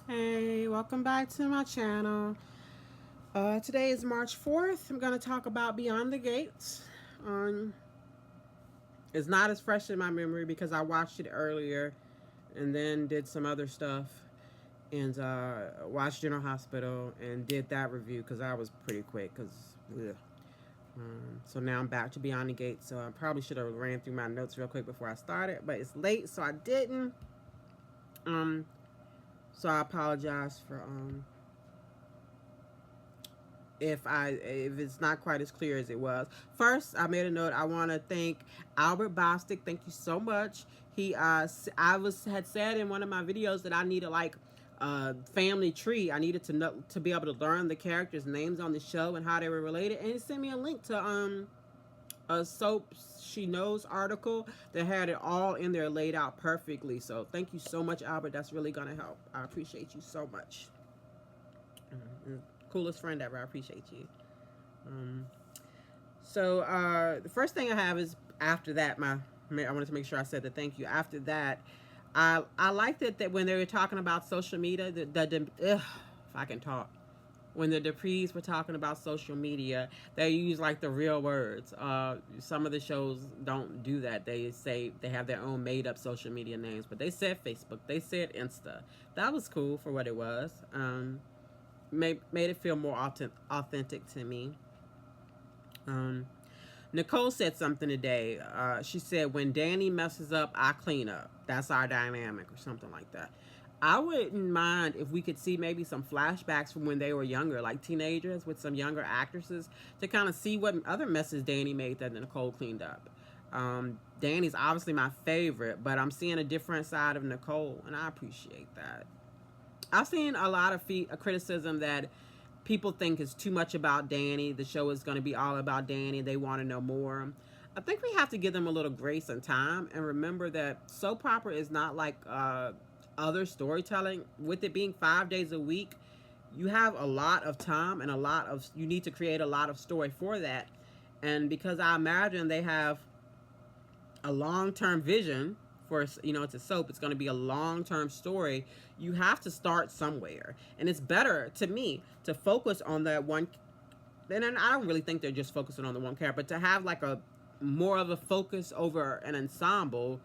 Hey, welcome back to my channel. Today is March 4th. I'm going to talk about Beyond the Gates. Um, it's not as fresh in my memory because I watched it earlier and then did some other stuff and watched General Hospital and did that review because I was pretty quick because so now I'm back to Beyond the Gates. So I probably should have ran through my notes real quick before I started, but it's late, so I didn't. Um, so I apologize for if it's not quite as clear as it was. First, I made a note. I want to thank Albert Bostic. Thank you so much. Had said in one of my videos that I needed like a family tree. I needed to know to be able to learn the characters' names on the show and how they were related. And he sent me a link to a Soap She Knows article that had it all in there laid out perfectly. So thank you so much, Albert. That's really gonna help. I appreciate you so much. Coolest friend ever. I appreciate you. Um, the first thing I have is after that, I wanted to make sure I said the thank you. After that, I liked it that when they were talking about social media, if I can talk, when the Duprees were talking about social media, they use like the real words. Some of the shows don't do that. They say they have their own made up social media names, but they said Facebook, they said Insta. That was cool for what it was. Made it feel more authentic to me. Um, Nicole said something today. She said, when Danny messes up, I clean up. That's our dynamic, or something like that. I wouldn't mind if we could see maybe some flashbacks from when they were younger, like teenagers with some younger actresses, to kind of see what other messes Danny made that Nicole cleaned up. Danny's obviously my favorite, but I'm seeing a different side of Nicole, and I appreciate that. I've seen a lot of criticism that people think is too much about Danny. The show is going to be all about Danny. They want to know more. I think we have to give them a little grace and time and remember that soap opera is not like other storytelling. With it being 5 days a week, you have a lot of time and you need to create a lot of story for that. And because I imagine they have a long-term vision for, it's a soap, it's going to be a long-term story, you have to start somewhere, and it's better to me to focus on that one. And I don't really think they're just focusing on the one character, but to have like a more of a focus over an ensemble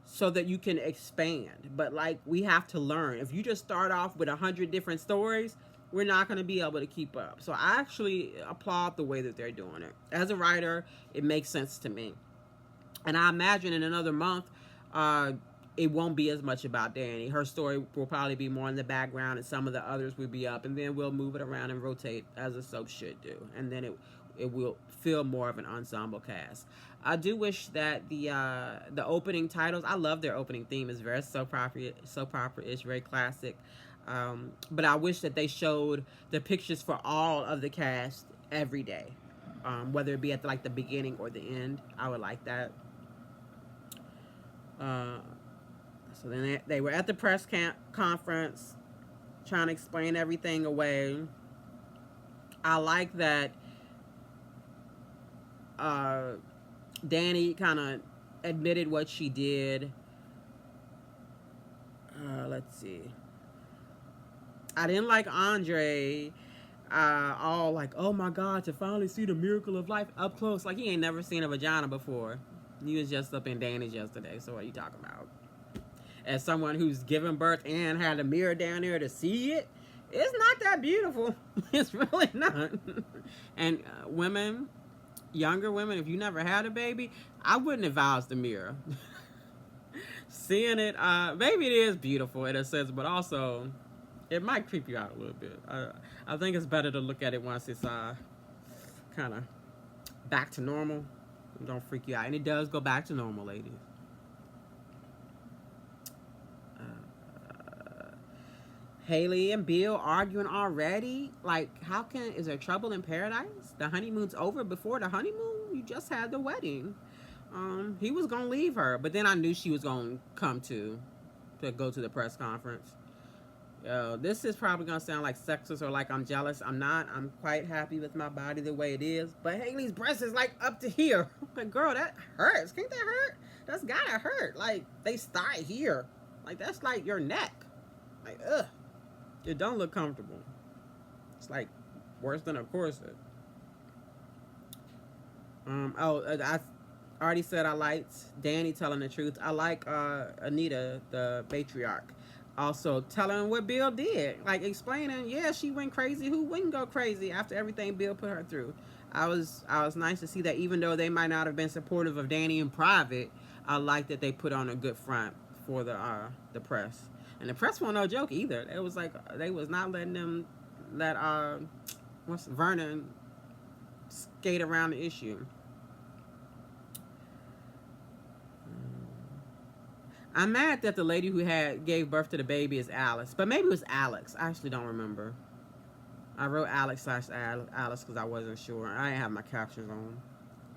so that you can expand. But like, we have to learn. If you just start off with 100 different stories, we're not going to be able to keep up. So I actually applaud the way that they're doing it. As a writer, it makes sense to me. And I imagine in another month, it won't be as much about Danny. Her story will probably be more in the background, and some of the others will be up, and then we'll move it around and rotate as a soap should do, and then it will feel more of an ensemble cast. I do wish that the opening titles. I love their opening theme. It's very soap opera ish, very classic. But I wish that they showed the pictures for all of the cast every day, whether it be at the beginning or the end. I would like that. So then they were at the press conference trying to explain everything away. I like that Danny kind of admitted what she did. Let's see. I didn't like Andre all like, oh my God, to finally see the miracle of life up close. Like, he ain't never seen a vagina before. He was just up in Danny's yesterday, so what are you talking about? As someone who's given birth and had a mirror down there to see it, it's not that beautiful. It's really not. And women, younger women, if you never had a baby, I wouldn't advise the mirror. Seeing it, maybe it is beautiful in a sense, but also it might creep you out a little bit. I think it's better to look at it once it's kind of back to normal. Don't freak you out. And it does go back to normal, ladies. Haley and Bill arguing already? Like, is there trouble in paradise? The honeymoon's over before the honeymoon? You just had the wedding. He was going to leave her, but then I knew she was going to come to go to the press conference. This is probably going to sound like sexist or like I'm jealous. I'm not. I'm quite happy with my body the way it is. But Haley's breast is like up to here. Like, girl, that hurts. Can't that hurt? That's gotta hurt. Like, they start here. Like, that's like your neck. Like, ugh. It don't look comfortable. It's like worse than a corset. I already said I liked Danny telling the truth. I like Anita, the matriarch, also telling what Bill did, like explaining. Yeah, she went crazy. Who wouldn't go crazy after everything Bill put her through? I was nice to see that even though they might not have been supportive of Danny in private, I like that they put on a good front for the press. And the press wasn't no joke either. It was like they was not letting them let what's Vernon skate around the issue. I'm mad that the lady who had gave birth to the baby is Alice, but maybe it was Alex. I actually don't remember. I wrote Alex because I wasn't sure. I didn't have my captions on.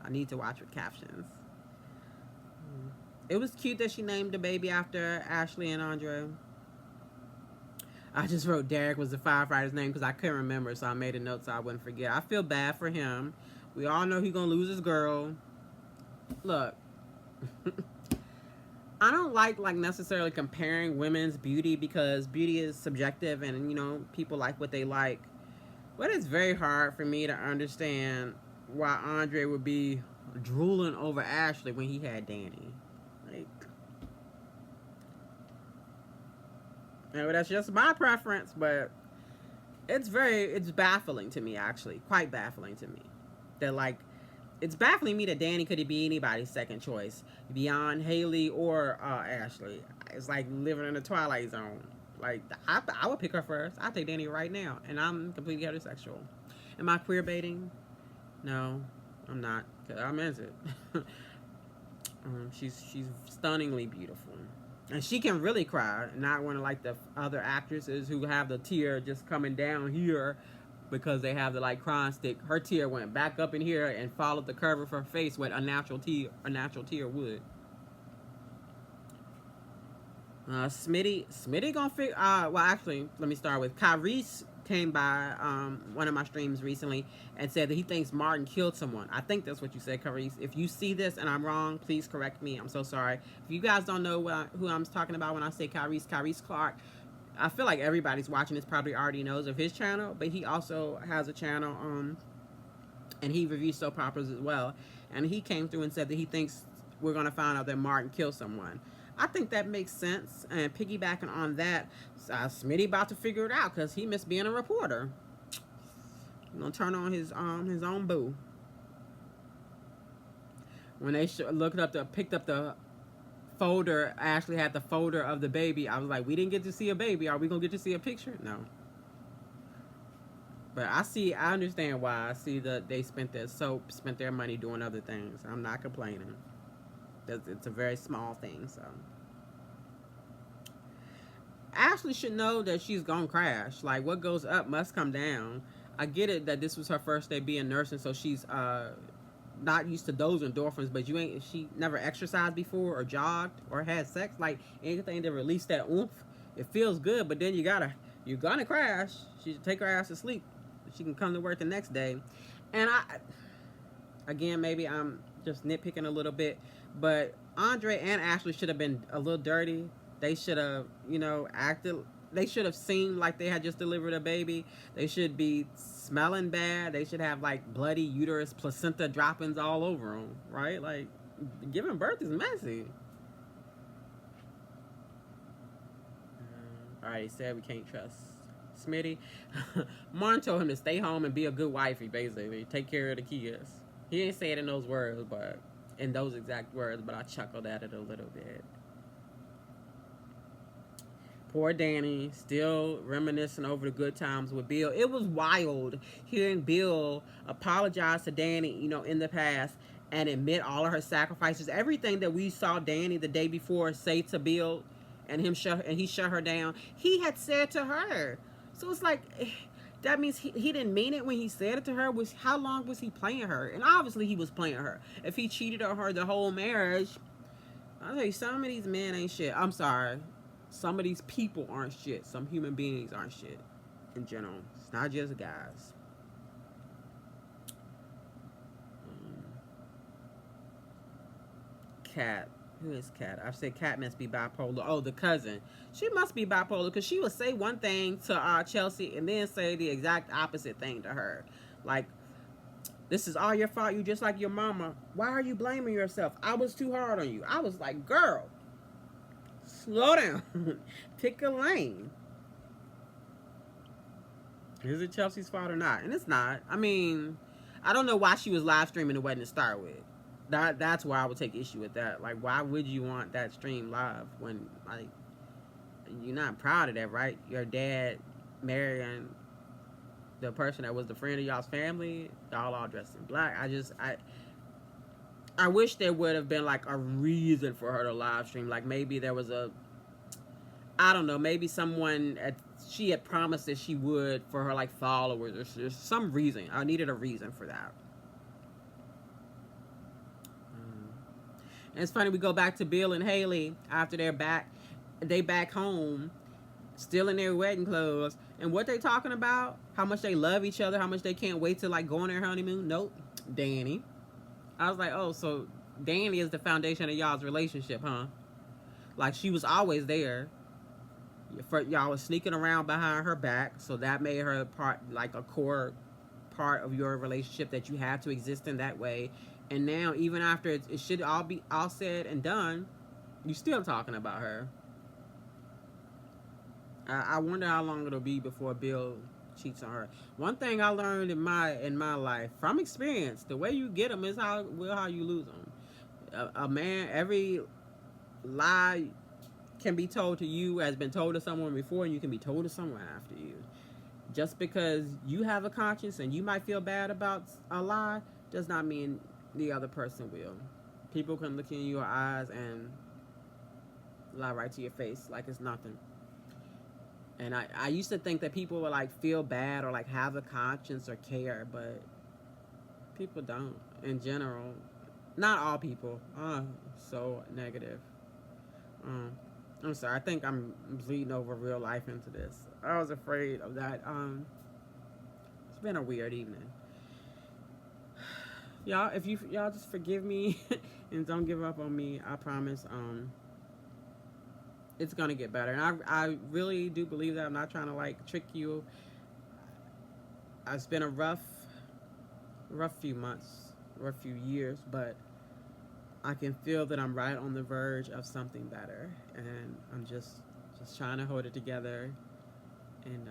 I need to watch with captions. It was cute that she named the baby after Ashley and Andre. I just wrote Derek was the firefighter's name because I couldn't remember, so I made a note so I wouldn't forget. I feel bad for him. We all know he's gonna lose his girl. Look, I don't like necessarily comparing women's beauty because beauty is subjective and people like what they like. But it's very hard for me to understand why Andre would be drooling over Ashley when he had Danny. Like, that's just my preference, but it's baffling to me, actually. Quite baffling to me. That, like, it's baffling me that Danny could be anybody's second choice beyond Haley or Ashley. It's like living in a Twilight Zone. Like, I would pick her first. I'll take Danny right now, and I'm completely heterosexual. Am I queer baiting? No, I'm not. I'm into it. She's stunningly beautiful, and she can really cry. Not one of like the other actresses who have the tear just coming down here because they have the like crying stick. Her tear went back up in here and followed the curve of her face what a natural tear would. Smitty gonna figure. Well, actually, let me start with Kyrese came by one of my streams recently and said that he thinks Martin killed someone. I think that's what you said, Kyrese. If you see this and I'm wrong, please correct me. I'm so sorry. If you guys don't know who I'm talking about when I say Kyrese Clark, I feel like everybody's watching this probably already knows of his channel, but he also has a channel and he reviews soap operas as well. And he came through and said that he thinks we're gonna find out that Martin killed someone. I think that makes sense. And piggybacking on that, Smitty about to figure it out because he missed being a reporter. He's gonna turn on his own boo. When they picked up the folder, Ashley had the folder of the baby. I was like, we didn't get to see a baby. Are we gonna get to see a picture? No. But I understand why. I see that they spent their money doing other things. I'm not complaining. It's a very small thing, so. Ashley should know that she's gonna crash. Like, what goes up must come down. I get it that this was her first day being nursing, so she's not used to those endorphins, but she never exercised before or jogged or had sex. Like, anything to release that oomph, it feels good, but then you're gonna crash. She should take her ass to sleep. She can come to work the next day. And again, maybe I'm just nitpicking a little bit, but Andre and Ashley should have been a little dirty. They should have, acted. They should have seemed like they had just delivered a baby. They should be smelling bad. They should have like bloody uterus, placenta droppings all over them, right? Like, giving birth is messy. All right, he said we can't trust Smitty. Martin told him to stay home and be a good wifey, basically. Take care of the kids. He didn't say it in those words, but in those exact words, but I chuckled at it a little bit. Poor Danny, still reminiscing over the good times with Bill. It was wild hearing Bill apologize to Danny, in the past and admit all of her sacrifices. Everything that we saw Danny the day before say to Bill and he shut her down, he had said to her. So it's like, that means he didn't mean it when he said it to her. How long was he playing her? And obviously he was playing her. If he cheated on her the whole marriage, I'll tell you, some of these men ain't shit. I'm sorry. Some of these people aren't shit. Some human beings aren't shit in general. It's not just guys. Cat. Who is Kat? I said Kat must be bipolar. Oh, the cousin. She must be bipolar because she would say one thing to Chelsea and then say the exact opposite thing to her. Like, this is all your fault. You just like your mama. Why are you blaming yourself? I was too hard on you. I was like, girl, slow down. Pick a lane. Is it Chelsea's fault or not? And it's not. I mean, I don't know why she was live streaming the wedding to start with. That's why I would take issue with that. Like, why would you want that stream live when, like, you're not proud of that, right? Your dad marrying the person that was the friend of y'all's family, y'all all dressed in black. I wish there would have been like a reason for her to live stream. Like maybe there was I don't know, maybe she had promised that she would for her like followers or there's some reason. I needed a reason for that. And it's funny, we go back to Bill and Haley after they back home, still in their wedding clothes. And what they talking about? How much they love each other, how much they can't wait to like go on their honeymoon. Nope. Danny. I was like, oh, so Danny is the foundation of y'all's relationship, huh? Like she was always there. Y'all was sneaking around behind her back, so that made her a core part of your relationship that you have to exist in that way. And now, even after it should all be all said and done, you still talking about her. I wonder how long it'll be before Bill cheats on her. One thing I learned in my life from experience: the way you get them is how you lose them. A man, every lie can be told to you has been told to someone before, and you can be told to someone after you. Just because you have a conscience and you might feel bad about a lie does not mean the other person will. People can look in your eyes and lie right to your face like it's nothing. And I used to think that people would like feel bad or like have a conscience or care, but people don't in general. Not all people. So negative. I'm sorry. I think I'm bleeding over real life into this. I was afraid of that. It's been a weird evening. Y'all, if y'all just forgive me and don't give up on me, I promise. It's gonna get better, and I really do believe that. I'm not trying to like trick you. It's been a rough few months, rough few years, but I can feel that I'm right on the verge of something better, and I'm just trying to hold it together, and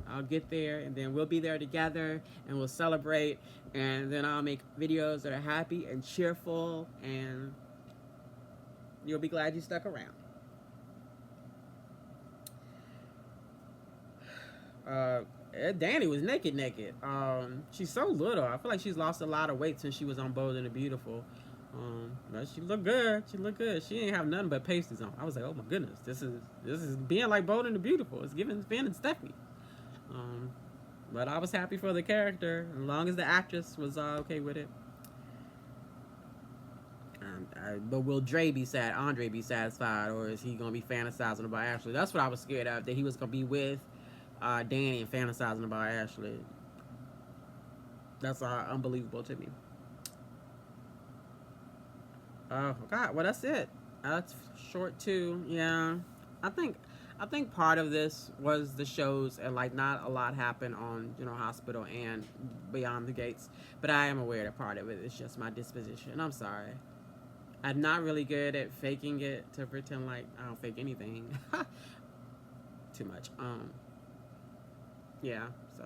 I'll get there, and then we'll be there together, and we'll celebrate, and then I'll make videos that are happy and cheerful, and you'll be glad you stuck around. Danny was naked. She's so little. I feel like she's lost a lot of weight since she was on Bold and the Beautiful. But she looked good. She ain't have nothing but pasties on. I was like, oh my goodness, this is being like Bold and the Beautiful. It's giving Finn and Stephanie. But I was happy for the character, as long as the actress was okay with it. But will Andre be satisfied, or is he gonna be fantasizing about Ashley? That's what I was scared of, that he was gonna be with Danny and fantasizing about Ashley. That's unbelievable to me. Oh God, well that's it. That's short too. Yeah, I think part of this was the shows, and like not a lot happened on Hospital and Beyond the Gates, but I am aware that part of it is just my disposition. I'm sorry. I'm not really good at faking it to pretend like I don't fake anything. Too much. Yeah. So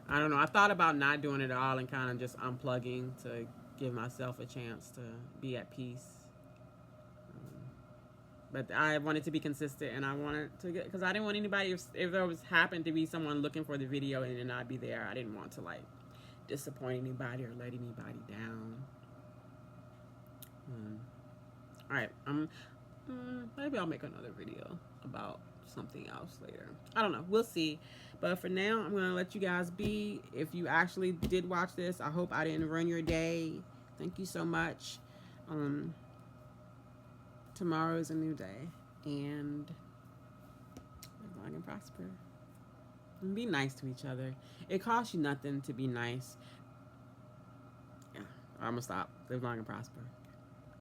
I don't know. I thought about not doing it at all and kind of just unplugging to give myself a chance to be at peace. But I wanted to be consistent, and I wanted to get, because I didn't want anybody, if there was happened to be someone looking for the video and it not be there, I didn't want to like disappoint anybody or let anybody down. All right, maybe I'll make another video about something else later. I don't know. We'll see. But for now, I'm gonna let you guys be. If you actually did watch this, I hope I didn't ruin your day. Thank you so much. Tomorrow is a new day, and live long and prosper. And be nice to each other. It costs you nothing to be nice. Yeah, I'm gonna stop. Live long and prosper.